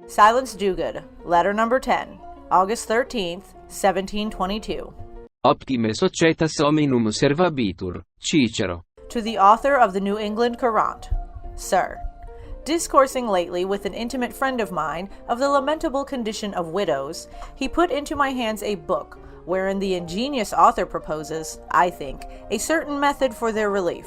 Silence Dogood, letter number 10, August 13th, 1722. Optime societas hominum servabitur, Cicero. To the author of the New England Courant. Sir, discoursing lately with an intimate friend of mine of the lamentable condition of widows, he put into my hands a book, wherein the ingenious author proposes, I think, a certain method for their relief.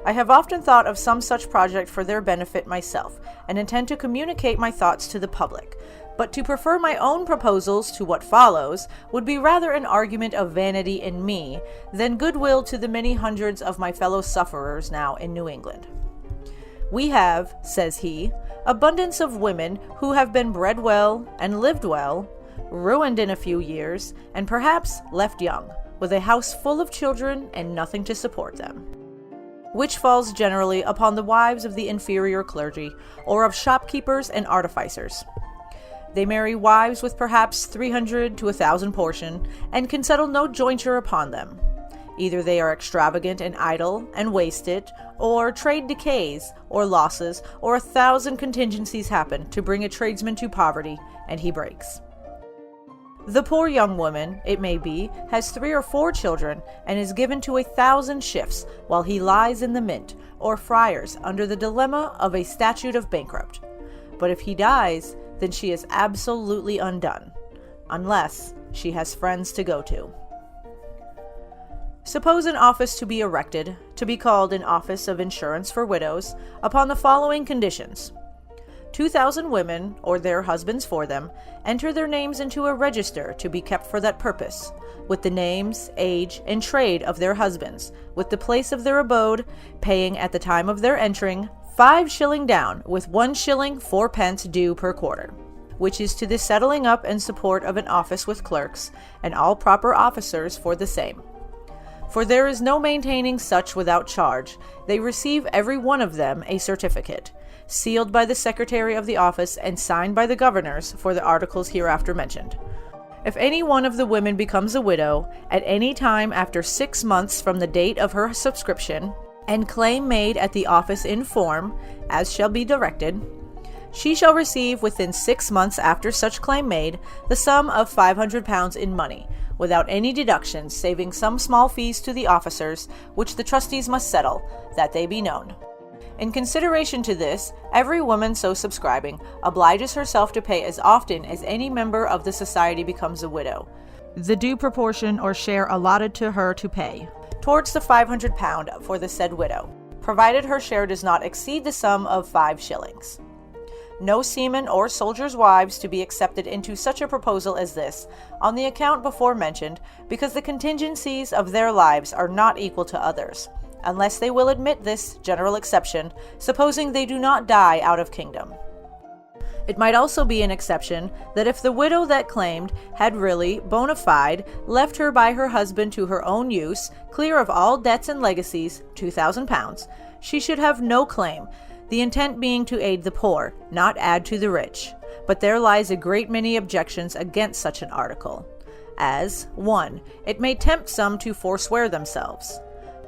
I have often thought of some such project for their benefit myself, and intend to communicate my thoughts to the public. But to prefer my own proposals to what follows would be rather an argument of vanity in me than goodwill to the many hundreds of my fellow sufferers now in New England. We have, says he, abundance of women who have been bred well and lived well, ruined in a few years, and perhaps left young, with a house full of children and nothing to support them, which falls generally upon the wives of the inferior clergy, or of shopkeepers and artificers. They marry wives with perhaps 300 to 1,000 portion, and can settle no jointure upon them. Either they are extravagant and idle, and waste it, or trade decays, or losses, or 1,000 contingencies happen to bring a tradesman to poverty, and he breaks. The poor young woman, it may be, has 3 or 4 children, and is given to 1,000 shifts, while he lies in the mint, or friars, under the dilemma of a statute of bankrupt. But if he dies, then she is absolutely undone, unless she has friends to go to. Suppose an office to be erected, to be called an Office of Insurance for Widows, upon the following conditions. 2,000 women, or their husbands for them, enter their names into a register to be kept for that purpose, with the names, age, and trade of their husbands, with the place of their abode, paying at the time of their entering 5 shilling down, with 1 shilling 4 pence due per quarter, which is to the settling up and support of an office with clerks, and all proper officers for the same. For there is no maintaining such without charge. They receive every one of them a certificate, sealed by the secretary of the office and signed by the governors for the articles hereafter mentioned. If any one of the women becomes a widow, at any time after 6 months from the date of her subscription, and claim made at the office in form, as shall be directed, she shall receive within 6 months after such claim made the sum of £500 in money, without any deductions, saving some small fees to the officers, which the trustees must settle, that they be known. In consideration to this, every woman so subscribing obliges herself to pay as often as any member of the society becomes a widow, the due proportion or share allotted to her to pay, towards the £500 for the said widow, provided her share does not exceed the sum of 5 shillings. No seamen or soldiers' wives to be accepted into such a proposal as this, on the account before mentioned, because the contingencies of their lives are not equal to others, unless they will admit this general exception, supposing they do not die out of kingdom. It might also be an exception that if the widow that claimed had really, bona fide, left her by her husband to her own use, clear of all debts and legacies, £2,000, she should have no claim, the intent being to aid the poor, not add to the rich. But there lies a great many objections against such an article, as 1. It may tempt some to forswear themselves.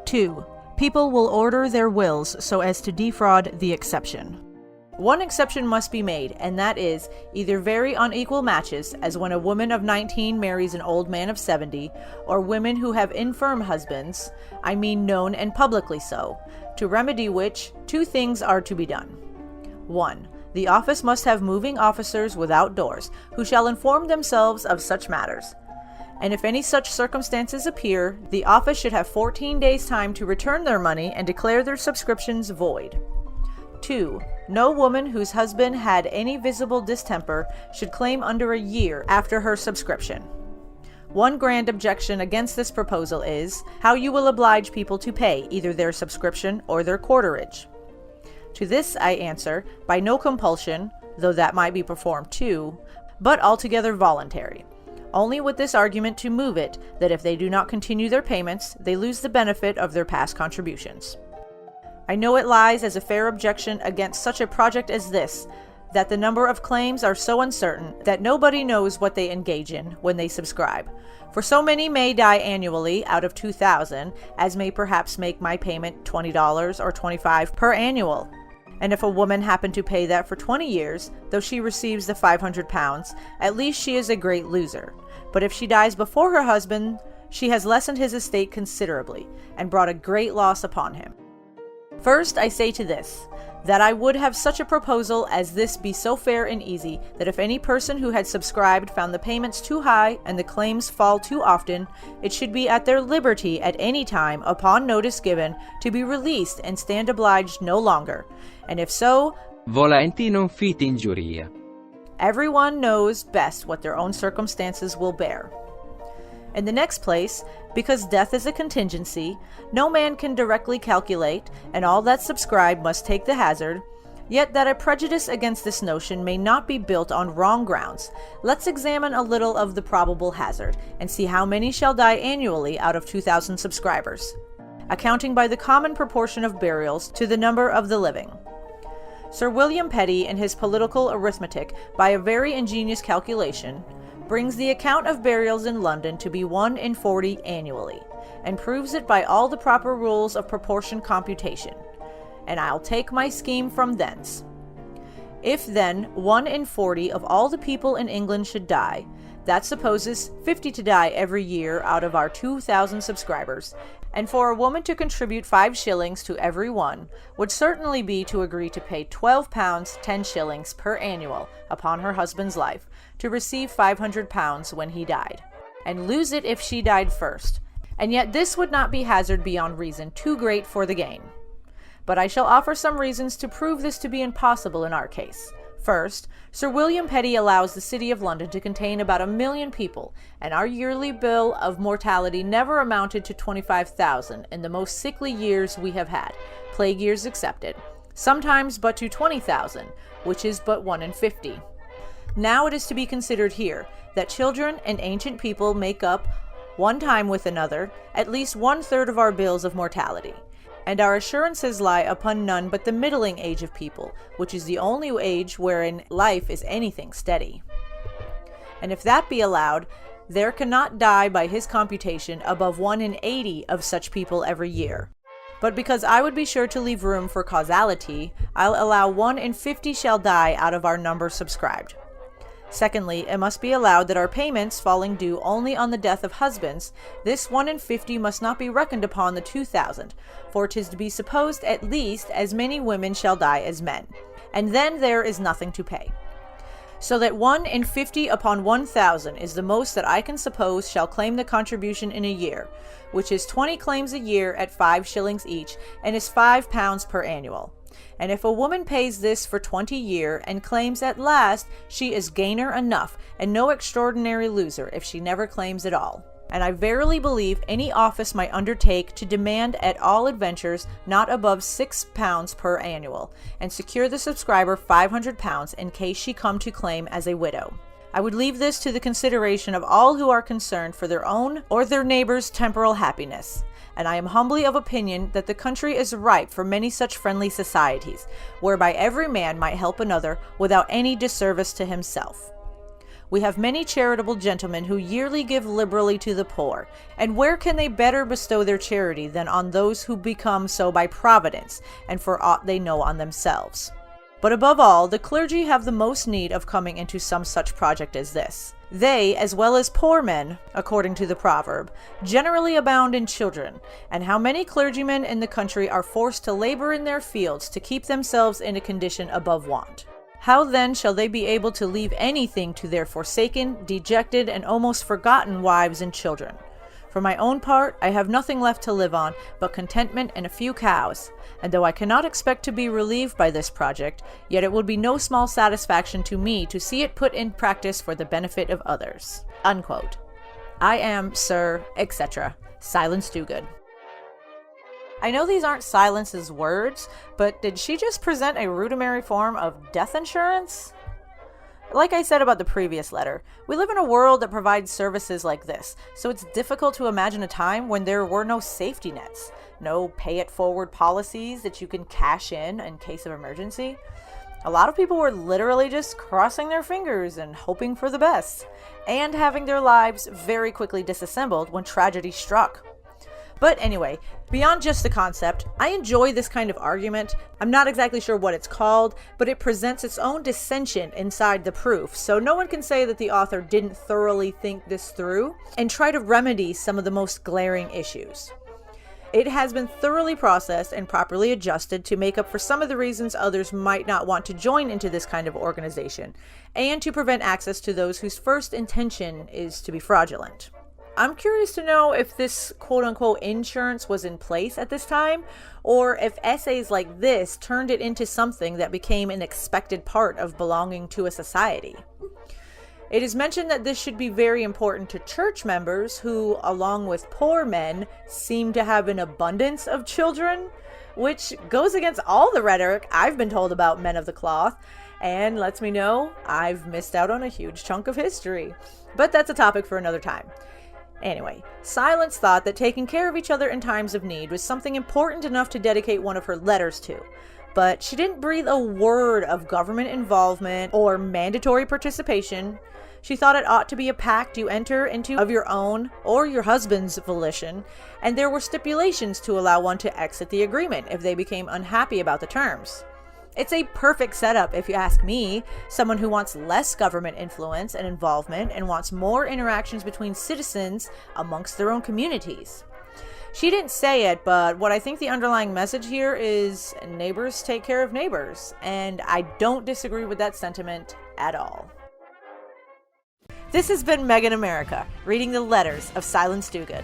2. People will order their wills so as to defraud the exception. One exception must be made, and that is, either very unequal matches, as when a woman of 19 marries an old man of 70, or women who have infirm husbands, I mean known and publicly so, to remedy which 2 things are to be done. 1. The office must have moving officers without doors, who shall inform themselves of such matters. And if any such circumstances appear, the office should have 14 days' time to return their money and declare their subscriptions void. 2. No woman whose husband had any visible distemper should claim under a year after her subscription. One grand objection against this proposal is, how you will oblige people to pay either their subscription or their quarterage. To this I answer, by no compulsion, though that might be performed too, but altogether voluntary. Only with this argument to move it, that if they do not continue their payments, they lose the benefit of their past contributions. I know it lies as a fair objection against such a project as this, that the number of claims are so uncertain that nobody knows what they engage in when they subscribe. For so many may die annually out of 2,000, as may perhaps make my payment $20 or $25 per annual. And if a woman happened to pay that for 20 years, though she receives the £500, at least she is a great loser. But if she dies before her husband, she has lessened his estate considerably and brought a great loss upon him. First, I say to this, that I would have such a proposal as this be so fair and easy, that if any person who had subscribed found the payments too high and the claims fall too often, it should be at their liberty at any time, upon notice given, to be released and stand obliged no longer. And if so, volenti non fit injuria. Everyone knows best what their own circumstances will bear. In the next place, because death is a contingency, no man can directly calculate, and all that subscribe must take the hazard, yet that a prejudice against this notion may not be built on wrong grounds, let's examine a little of the probable hazard, and see how many shall die annually out of 2,000 subscribers, accounting by the common proportion of burials to the number of the living. Sir William Petty, in his Political Arithmetic, by a very ingenious calculation, brings the account of burials in London to be 1 in 40 annually, and proves it by all the proper rules of proportion computation. And I'll take my scheme from thence. If then 1 in 40 of all the people in England should die, that supposes 50 to die every year out of our 2,000 subscribers, and for a woman to contribute 5 shillings to every one would certainly be to agree to pay £12 10 shillings per annual upon her husband's life, to receive £500 when he died, and lose it if she died first. And yet this would not be hazard beyond reason too great for the gain. But I shall offer some reasons to prove this to be impossible in our case. First, Sir William Petty allows the City of London to contain about 1 million people, and our yearly bill of mortality never amounted to 25,000 in the most sickly years we have had, plague years excepted, sometimes but to 20,000, which is but 1 in 50. Now it is to be considered here that children and ancient people make up, one time with another, at least 1/3 of our bills of mortality, and our assurances lie upon none but the middling age of people, which is the only age wherein life is anything steady. And if that be allowed, there cannot die by his computation above 1 in 80 of such people every year. But because I would be sure to leave room for causality, I'll allow 1 in 50 shall die out of our number subscribed. Secondly, it must be allowed that our payments falling due only on the death of husbands, this 1 in 50 must not be reckoned upon the 2,000, for 'tis to be supposed at least as many women shall die as men, and then there is nothing to pay. So that 1 in 50 upon 1,000 is the most that I can suppose shall claim the contribution in a year, which is 20 claims a year at 5 shillings each, and is £5 per annual. And if a woman pays this for 20 years and claims at last, she is gainer enough, and no extraordinary loser if she never claims at all. And I verily believe any office might undertake to demand at all adventures not above £6 per annual, and secure the subscriber £500 in case she come to claim as a widow. I would leave this to the consideration of all who are concerned for their own or their neighbors' temporal happiness. And I am humbly of opinion that the country is ripe for many such friendly societies, whereby every man might help another without any disservice to himself. We have many charitable gentlemen who yearly give liberally to the poor, and where can they better bestow their charity than on those who become so by providence, and for aught they know on themselves? But above all, the clergy have the most need of coming into some such project as this. They, as well as poor men, according to the proverb, generally abound in children, and how many clergymen in the country are forced to labor in their fields to keep themselves in a condition above want. How then shall they be able to leave anything to their forsaken, dejected, and almost forgotten wives and children? For my own part, I have nothing left to live on but contentment and a few cows, and though I cannot expect to be relieved by this project, yet it would be no small satisfaction to me to see it put in practice for the benefit of others." Unquote. I am, sir, etc., Silence Dogood. I know these aren't Silence's words, but did she just present a rudimentary form of death insurance? Like I said about the previous letter, we live in a world that provides services like this, so it's difficult to imagine a time when there were no safety nets, no pay-it-forward policies that you can cash in case of emergency. A lot of people were literally just crossing their fingers and hoping for the best, and having their lives very quickly disassembled when tragedy struck. But anyway, beyond just the concept, I enjoy this kind of argument. I'm not exactly sure what it's called, but it presents its own dissension inside the proof, so no one can say that the author didn't thoroughly think this through and try to remedy some of the most glaring issues. It has been thoroughly processed and properly adjusted to make up for some of the reasons others might not want to join into this kind of organization, and to prevent access to those whose first intention is to be fraudulent. I'm curious to know if this quote-unquote insurance was in place at this time, or if essays like this turned it into something that became an expected part of belonging to a society. It is mentioned that this should be very important to church members who, along with poor men, seem to have an abundance of children, which goes against all the rhetoric I've been told about men of the cloth, and lets me know I've missed out on a huge chunk of history. But that's a topic for another time. Anyway, Silence thought that taking care of each other in times of need was something important enough to dedicate one of her letters to, but she didn't breathe a word of government involvement or mandatory participation. She thought it ought to be a pact you enter into of your own or your husband's volition, and there were stipulations to allow one to exit the agreement if they became unhappy about the terms. It's a perfect setup, if you ask me, someone who wants less government influence and involvement and wants more interactions between citizens amongst their own communities. She didn't say it, but what I think the underlying message here is neighbors take care of neighbors, and I don't disagree with that sentiment at all. This has been Megan America, reading the letters of Silence Dogood.